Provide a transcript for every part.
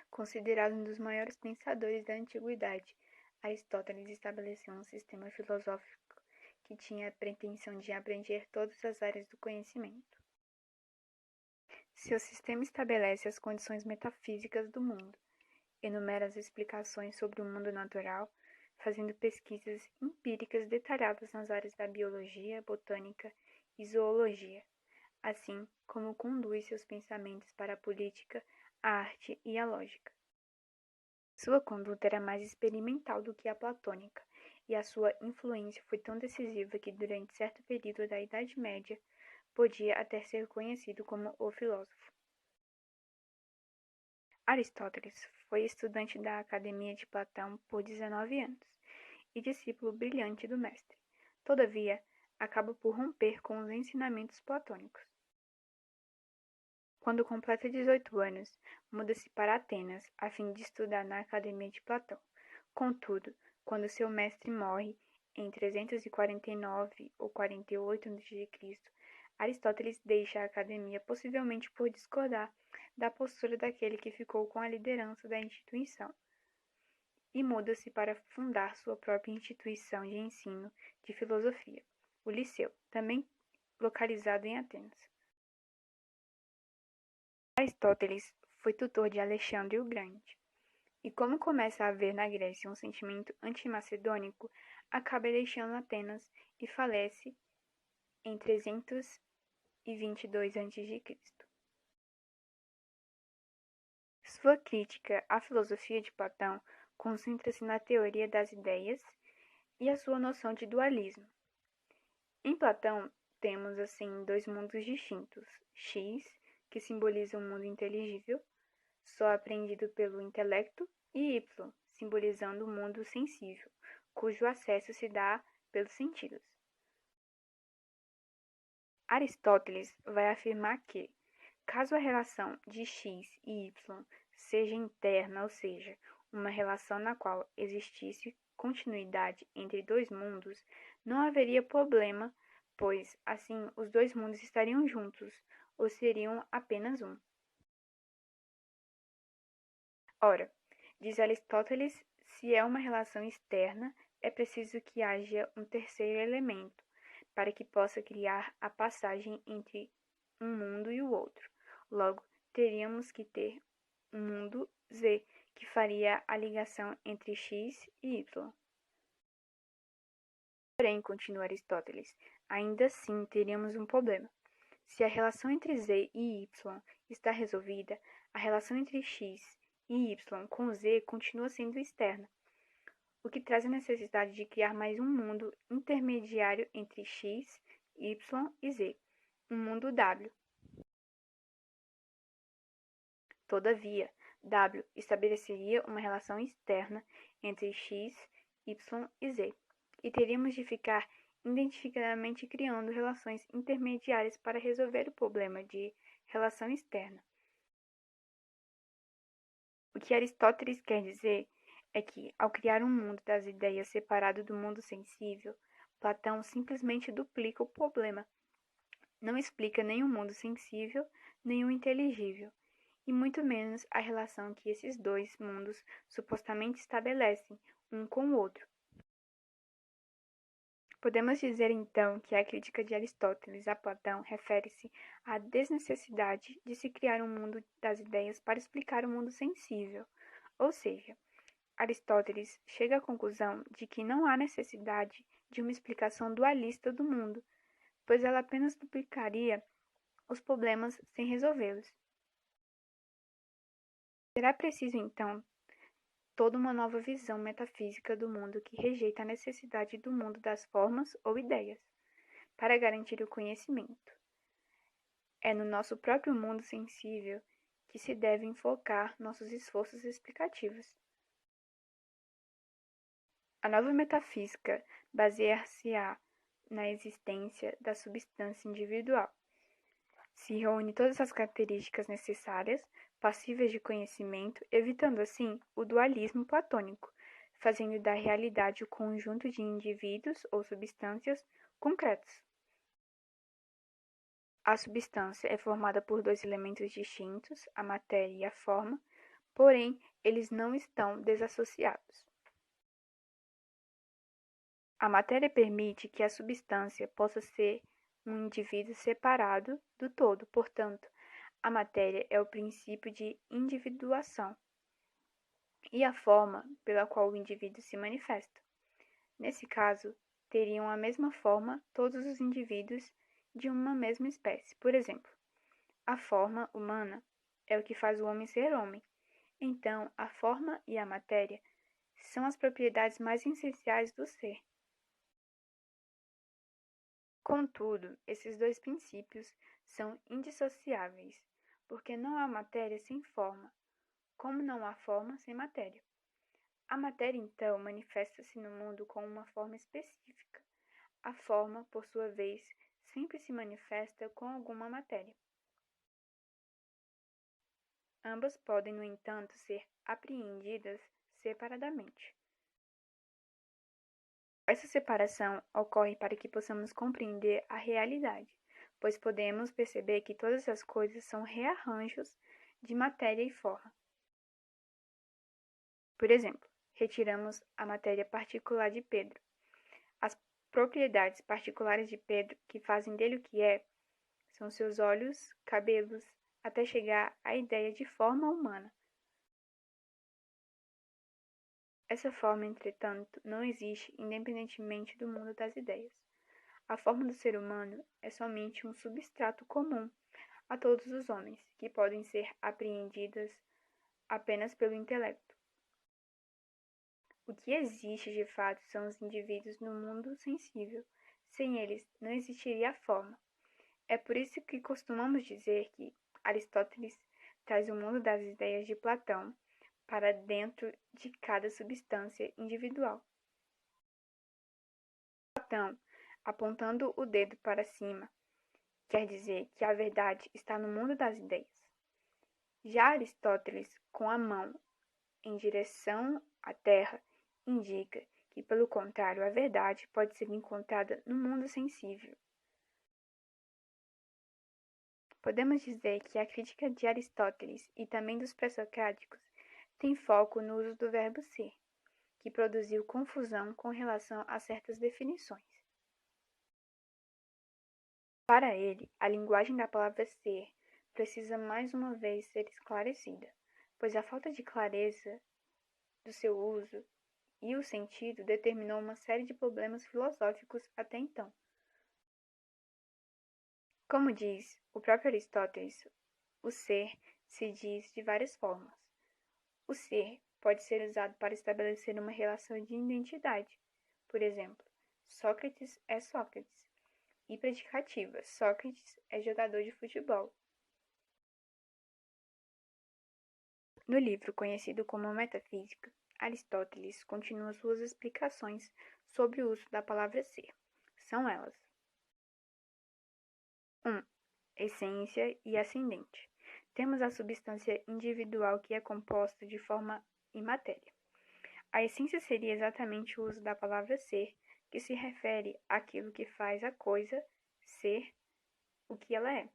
Considerado um dos maiores pensadores da antiguidade, Aristóteles estabeleceu um sistema filosófico que tinha a pretensão de abranger todas as áreas do conhecimento. Seu sistema estabelece as condições metafísicas do mundo, enumera as explicações sobre o mundo natural, fazendo pesquisas empíricas detalhadas nas áreas da biologia, botânica e zoologia, assim como conduz seus pensamentos para a política, a arte e a lógica. Sua conduta era mais experimental do que a platônica, e a sua influência foi tão decisiva que, durante certo período da Idade Média, podia até ser conhecido como o filósofo. Aristóteles foi estudante da Academia de Platão por 19 anos e discípulo brilhante do mestre. Todavia, acaba por romper com os ensinamentos platônicos. Quando completa 18 anos, muda-se para Atenas a fim de estudar na Academia de Platão. Contudo, quando seu mestre morre em 349 ou 48 a.C., Aristóteles deixa a academia possivelmente por discordar da postura daquele que ficou com a liderança da instituição e muda-se para fundar sua própria instituição de ensino de filosofia, o Liceu, também localizado em Atenas. Aristóteles foi tutor de Alexandre o Grande, e como começa a haver na Grécia um sentimento antimacedônico, acaba deixando Atenas e falece em 322 a.C. Sua crítica à filosofia de Platão concentra-se na teoria das ideias e a sua noção de dualismo. Em Platão, temos assim dois mundos distintos: X, que simboliza um mundo inteligível, só apreendido pelo intelecto, e Y, simbolizando o mundo sensível, cujo acesso se dá pelos sentidos. Aristóteles vai afirmar que, caso a relação de X e Y seja interna, ou seja, uma relação na qual existisse continuidade entre dois mundos, não haveria problema, pois, assim, os dois mundos estariam juntos, ou seriam apenas um. Ora, diz Aristóteles, se é uma relação externa, é preciso que haja um terceiro elemento, para que possa criar a passagem entre um mundo e o outro. Logo, teríamos que ter um mundo Z, que faria a ligação entre X e Y. Porém, continua Aristóteles, ainda assim teríamos um problema. Se a relação entre Z e Y está resolvida, a relação entre X e Y com Z continua sendo externa, o que traz a necessidade de criar mais um mundo intermediário entre X, Y e Z, um mundo W. Todavia, W estabeleceria uma relação externa entre X, Y e Z, e teríamos de ficar identificadamente criando relações intermediárias para resolver o problema de relação externa. O que Aristóteles quer dizer é que, ao criar um mundo das ideias separado do mundo sensível, Platão simplesmente duplica o problema. Não explica nem o mundo sensível, nem o inteligível, e muito menos a relação que esses dois mundos supostamente estabelecem um com o outro. Podemos dizer então que a crítica de Aristóteles a Platão refere-se à desnecessidade de se criar um mundo das ideias para explicar o mundo sensível, ou seja, Aristóteles chega à conclusão de que não há necessidade de uma explicação dualista do mundo, pois ela apenas duplicaria os problemas sem resolvê-los. Será preciso, então, toda uma nova visão metafísica do mundo que rejeita a necessidade do mundo das formas ou ideias, para garantir o conhecimento. É no nosso próprio mundo sensível que se devem focar nossos esforços explicativos. A nova metafísica basear-se-á na existência da substância individual. Se reúne todas as características necessárias, passíveis de conhecimento, evitando assim o dualismo platônico, fazendo da realidade o conjunto de indivíduos ou substâncias concretos. A substância é formada por dois elementos distintos, a matéria e a forma. porém, eles não estão desassociados. A matéria permite que a substância possa ser um indivíduo separado do todo, portanto, a matéria é o princípio de individuação e a forma pela qual o indivíduo se manifesta. Nesse caso, teriam a mesma forma todos os indivíduos de uma mesma espécie. Por exemplo, a forma humana é o que faz o homem ser homem. Então, a forma e a matéria são as propriedades mais essenciais do ser. Contudo, esses dois princípios são indissociáveis, porque não há matéria sem forma, como não há forma sem matéria. A matéria, então, manifesta-se no mundo com uma forma específica. A forma, por sua vez, sempre se manifesta com alguma matéria. Ambas podem, no entanto, ser apreendidas separadamente. Essa separação ocorre para que possamos compreender a realidade, pois podemos perceber que todas as coisas são rearranjos de matéria e forma. Por exemplo, retiramos a matéria particular de Pedro. As propriedades particulares de Pedro, que fazem dele o que é, são seus olhos, cabelos, até chegar à ideia de forma humana. Essa forma, entretanto, não existe independentemente do mundo das ideias. A forma do ser humano é somente um substrato comum a todos os homens, que podem ser apreendidas apenas pelo intelecto. O que existe de fato são os indivíduos no mundo sensível. Sem eles, não existiria a forma. É por isso que costumamos dizer que Aristóteles traz o mundo das ideias de Platão para dentro de cada substância individual. Platão, apontando o dedo para cima, quer dizer que a verdade está no mundo das ideias. Já Aristóteles, com a mão em direção à terra, indica que, pelo contrário, a verdade pode ser encontrada no mundo sensível. Podemos dizer que a crítica de Aristóteles e também dos pré-socráticos tem foco no uso do verbo ser, que produziu confusão com relação a certas definições. Para ele, a linguagem da palavra ser precisa mais uma vez ser esclarecida, pois a falta de clareza do seu uso e o sentido determinou uma série de problemas filosóficos até então. Como diz o próprio Aristóteles, o ser se diz de várias formas. O ser pode ser usado para estabelecer uma relação de identidade. Por exemplo, Sócrates é Sócrates. E predicativa, Sócrates é jogador de futebol. No livro conhecido como Metafísica, Aristóteles continua suas explicações sobre o uso da palavra ser. São elas: 1. Essência e ascendente. Temos a substância individual que é composta de forma e matéria. A essência seria exatamente o uso da palavra ser, que se refere àquilo que faz a coisa ser o que ela é.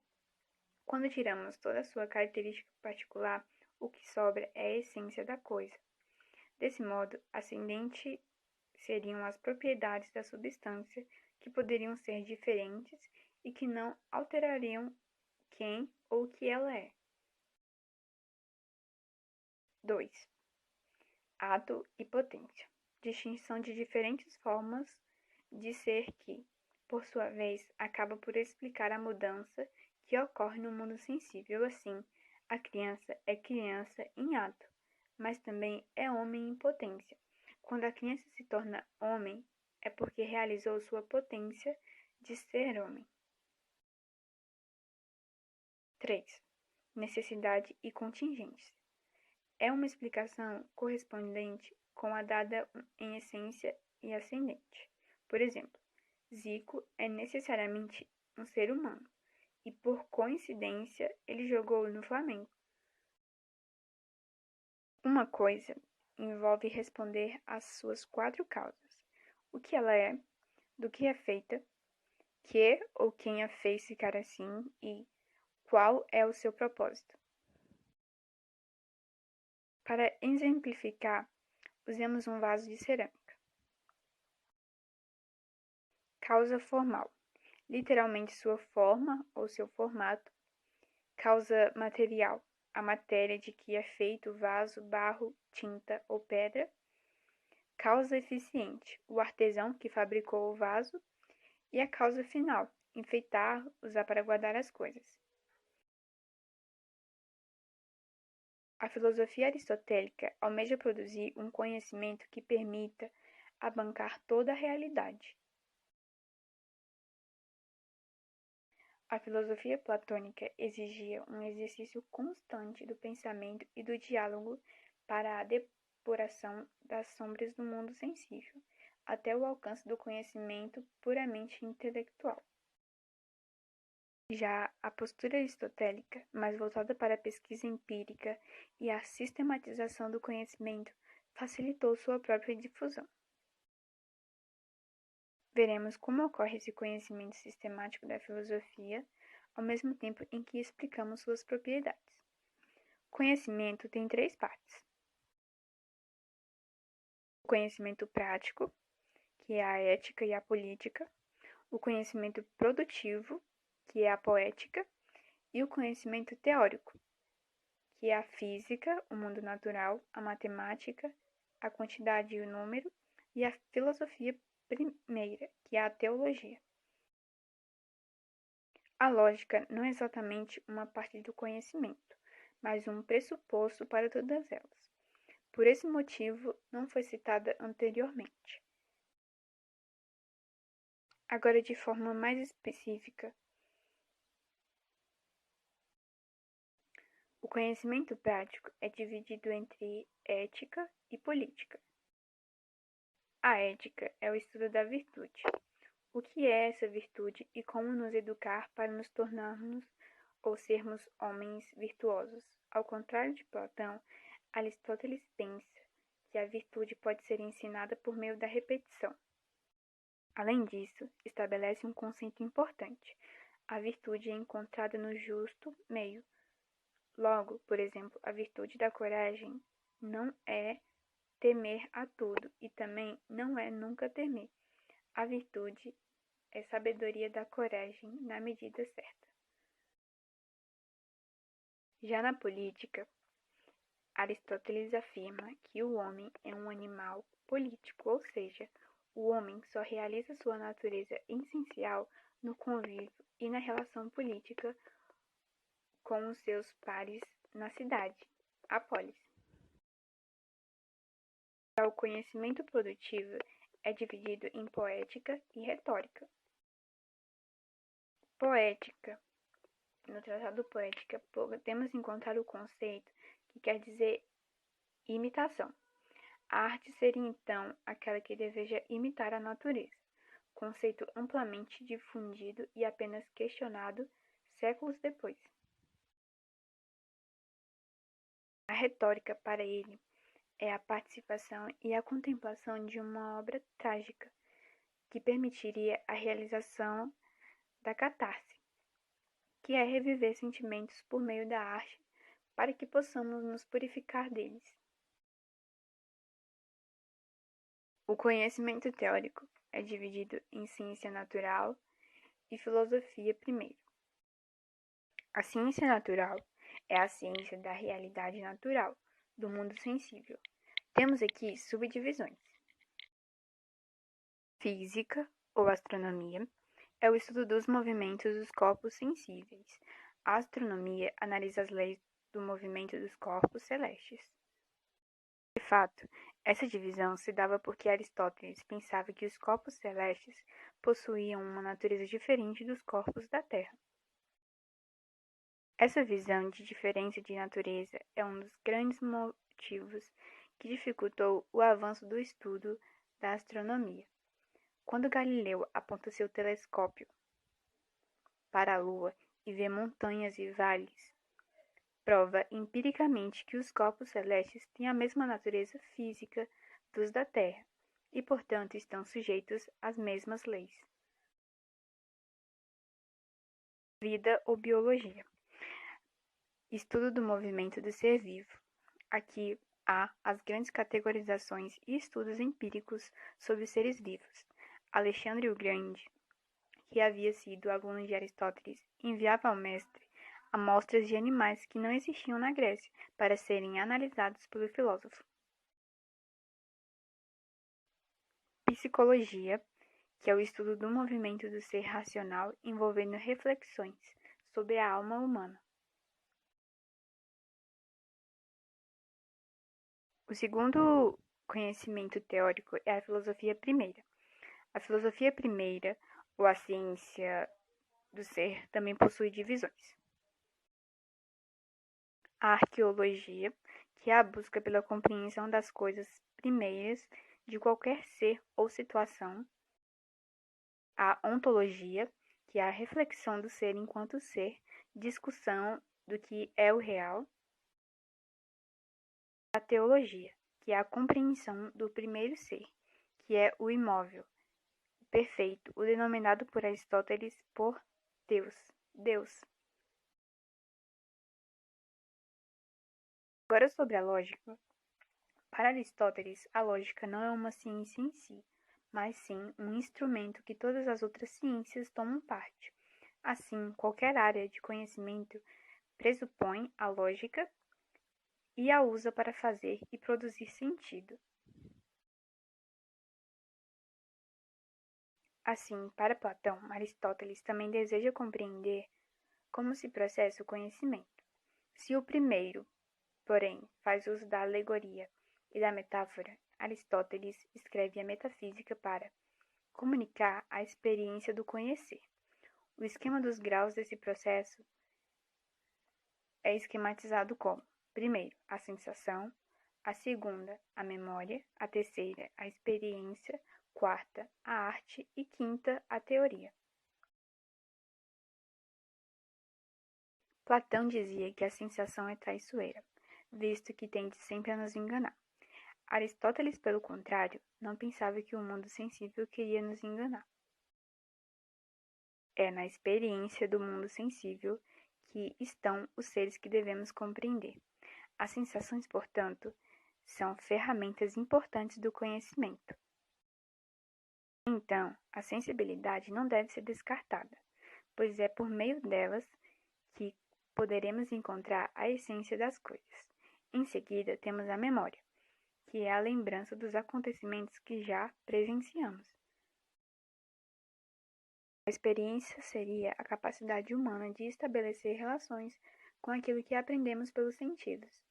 Quando tiramos toda a sua característica particular, o que sobra é a essência da coisa. Desse modo, ascendente seriam as propriedades da substância que poderiam ser diferentes e que não alterariam quem ou o que ela é. 2. Ato e potência. Distinção de diferentes formas de ser que, por sua vez, acaba por explicar a mudança que ocorre no mundo sensível. Assim, a criança é criança em ato, mas também é homem em potência. Quando a criança se torna homem, é porque realizou sua potência de ser homem. 3. Necessidade e contingência. É uma explicação correspondente com a dada em essência e ascendente. Por exemplo, Zico é necessariamente um ser humano e, por coincidência, ele jogou no Flamengo. Uma coisa envolve responder às suas 4 causas: o que ela é, do que é feita, que ou quem a fez ficar assim e qual é o seu propósito. Para exemplificar, usemos um vaso de cerâmica. Causa formal, literalmente sua forma ou seu formato. Causa material, a matéria de que é feito o vaso, barro, tinta ou pedra. Causa eficiente, o artesão que fabricou o vaso. E a causa final, enfeitar, usar para guardar as coisas. A filosofia aristotélica almeja produzir um conhecimento que permita abarcar toda a realidade. A filosofia platônica exigia um exercício constante do pensamento e do diálogo para a depuração das sombras do mundo sensível, até o alcance do conhecimento puramente intelectual. Já a postura aristotélica, mais voltada para a pesquisa empírica e a sistematização do conhecimento, facilitou sua própria difusão. Veremos como ocorre esse conhecimento sistemático da filosofia, ao mesmo tempo em que explicamos suas propriedades. O conhecimento tem três partes: o conhecimento prático, que é a ética e a política, o conhecimento produtivo, que é a poética, e o conhecimento teórico, que é a física, o mundo natural, a matemática, a quantidade e o número, e a filosofia primeira, que é a teologia. A lógica não é exatamente uma parte do conhecimento, mas um pressuposto para todas elas. Por esse motivo, não foi citada anteriormente. Agora, de forma mais específica, o conhecimento prático é dividido entre ética e política. A ética é o estudo da virtude. O que é essa virtude e como nos educar para nos tornarmos ou sermos homens virtuosos? Ao contrário de Platão, Aristóteles pensa que a virtude pode ser ensinada por meio da repetição. Além disso, estabelece um conceito importante: a virtude é encontrada no justo meio. Logo, por exemplo, a virtude da coragem não é temer a tudo e também não é nunca temer. A virtude é sabedoria da coragem na medida certa. Já na política, Aristóteles afirma que o homem é um animal político, ou seja, o homem só realiza sua natureza essencial no convívio e na relação política com os seus pares na cidade, a polis. Já o conhecimento produtivo é dividido em poética e retórica. Poética. No Tratado Poética, podemos encontrar o conceito que quer dizer imitação. A arte seria, então, aquela que deseja imitar a natureza, conceito amplamente difundido e apenas questionado séculos depois. A retórica, para ele, é a participação e a contemplação de uma obra trágica, que permitiria a realização da catarse, que é reviver sentimentos por meio da arte para que possamos nos purificar deles. O conhecimento teórico é dividido em ciência natural e filosofia primeiro. A ciência natural é a ciência da realidade natural, do mundo sensível. Temos aqui subdivisões. Física, ou astronomia, é o estudo dos movimentos dos corpos sensíveis. A astronomia analisa as leis do movimento dos corpos celestes. De fato, essa divisão se dava porque Aristóteles pensava que os corpos celestes possuíam uma natureza diferente dos corpos da Terra. Essa visão de diferença de natureza é um dos grandes motivos que dificultou o avanço do estudo da astronomia. Quando Galileu aponta seu telescópio para a Lua e vê montanhas e vales, prova empiricamente que os corpos celestes têm a mesma natureza física dos da Terra e, portanto, estão sujeitos às mesmas leis. Vida ou biologia. Estudo do movimento do ser vivo. Aqui Há as grandes categorizações e estudos empíricos sobre os seres vivos. Alexandre o Grande, que havia sido aluno de Aristóteles, enviava ao mestre amostras de animais que não existiam na Grécia para serem analisados pelo filósofo. Psicologia, que é o estudo do movimento do ser racional envolvendo reflexões sobre a alma humana. O segundo conhecimento teórico é a filosofia primeira. A filosofia primeira, ou a ciência do ser, também possui divisões. A arqueologia, que é a busca pela compreensão das coisas primeiras de qualquer ser ou situação. A ontologia, que é a reflexão do ser enquanto ser, discussão do que é o real. A teologia, que é a compreensão do primeiro ser, que é o imóvel, o perfeito, o denominado por Aristóteles por Deus. Agora sobre a lógica. Para Aristóteles, a lógica não é uma ciência em si, mas sim um instrumento que todas as outras ciências tomam parte. Assim, qualquer área de conhecimento pressupõe a lógica e a usa para fazer e produzir sentido. Assim, para Platão, Aristóteles também deseja compreender como se processa o conhecimento. Se o primeiro, porém, faz uso da alegoria e da metáfora, Aristóteles escreve a metafísica para comunicar a experiência do conhecer. O esquema dos graus desse processo é esquematizado como: primeiro, a sensação; a segunda, a memória; a terceira, a experiência; quarta, a arte e quinta, a teoria. Platão dizia que a sensação é traiçoeira, visto que tende sempre a nos enganar. Aristóteles, pelo contrário, não pensava que o mundo sensível queria nos enganar. É na experiência do mundo sensível que estão os seres que devemos compreender. As sensações, portanto, são ferramentas importantes do conhecimento. Então, a sensibilidade não deve ser descartada, pois é por meio delas que poderemos encontrar a essência das coisas. Em seguida, temos a memória, que é a lembrança dos acontecimentos que já presenciamos. A experiência seria a capacidade humana de estabelecer relações com aquilo que aprendemos pelos sentidos.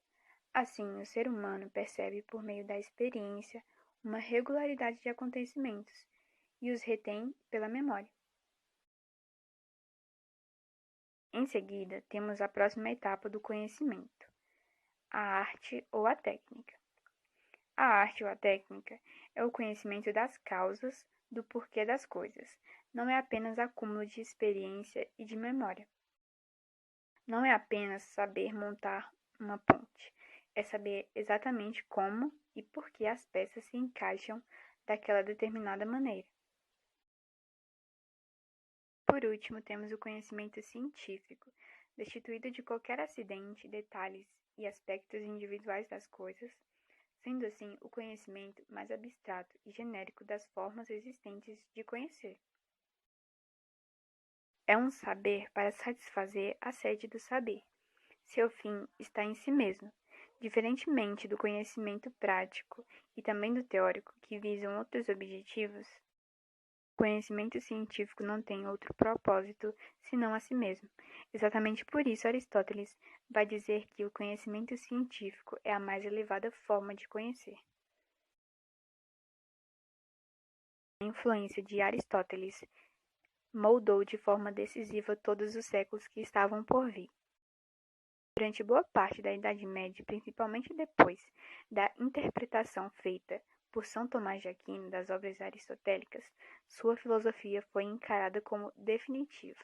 Assim, o ser humano percebe por meio da experiência uma regularidade de acontecimentos e os retém pela memória. Em seguida, temos a próxima etapa do conhecimento, a arte ou a técnica. A arte ou a técnica é o conhecimento das causas do porquê das coisas, não é apenas acúmulo de experiência e de memória. Não é apenas saber montar uma ponte, é saber exatamente como e por que as peças se encaixam daquela determinada maneira. Por último, temos o conhecimento científico, destituído de qualquer acidente, detalhes e aspectos individuais das coisas, sendo assim o conhecimento mais abstrato e genérico das formas existentes de conhecer. É um saber para satisfazer a sede do saber. Seu fim está em si mesmo, diferentemente do conhecimento prático e também do teórico, que visam outros objetivos. O conhecimento científico não tem outro propósito senão a si mesmo. Exatamente por isso, Aristóteles vai dizer que o conhecimento científico é a mais elevada forma de conhecer. A influência de Aristóteles moldou de forma decisiva todos os séculos que estavam por vir. Durante boa parte da Idade Média, principalmente depois da interpretação feita por São Tomás de Aquino das obras aristotélicas, sua filosofia foi encarada como definitiva.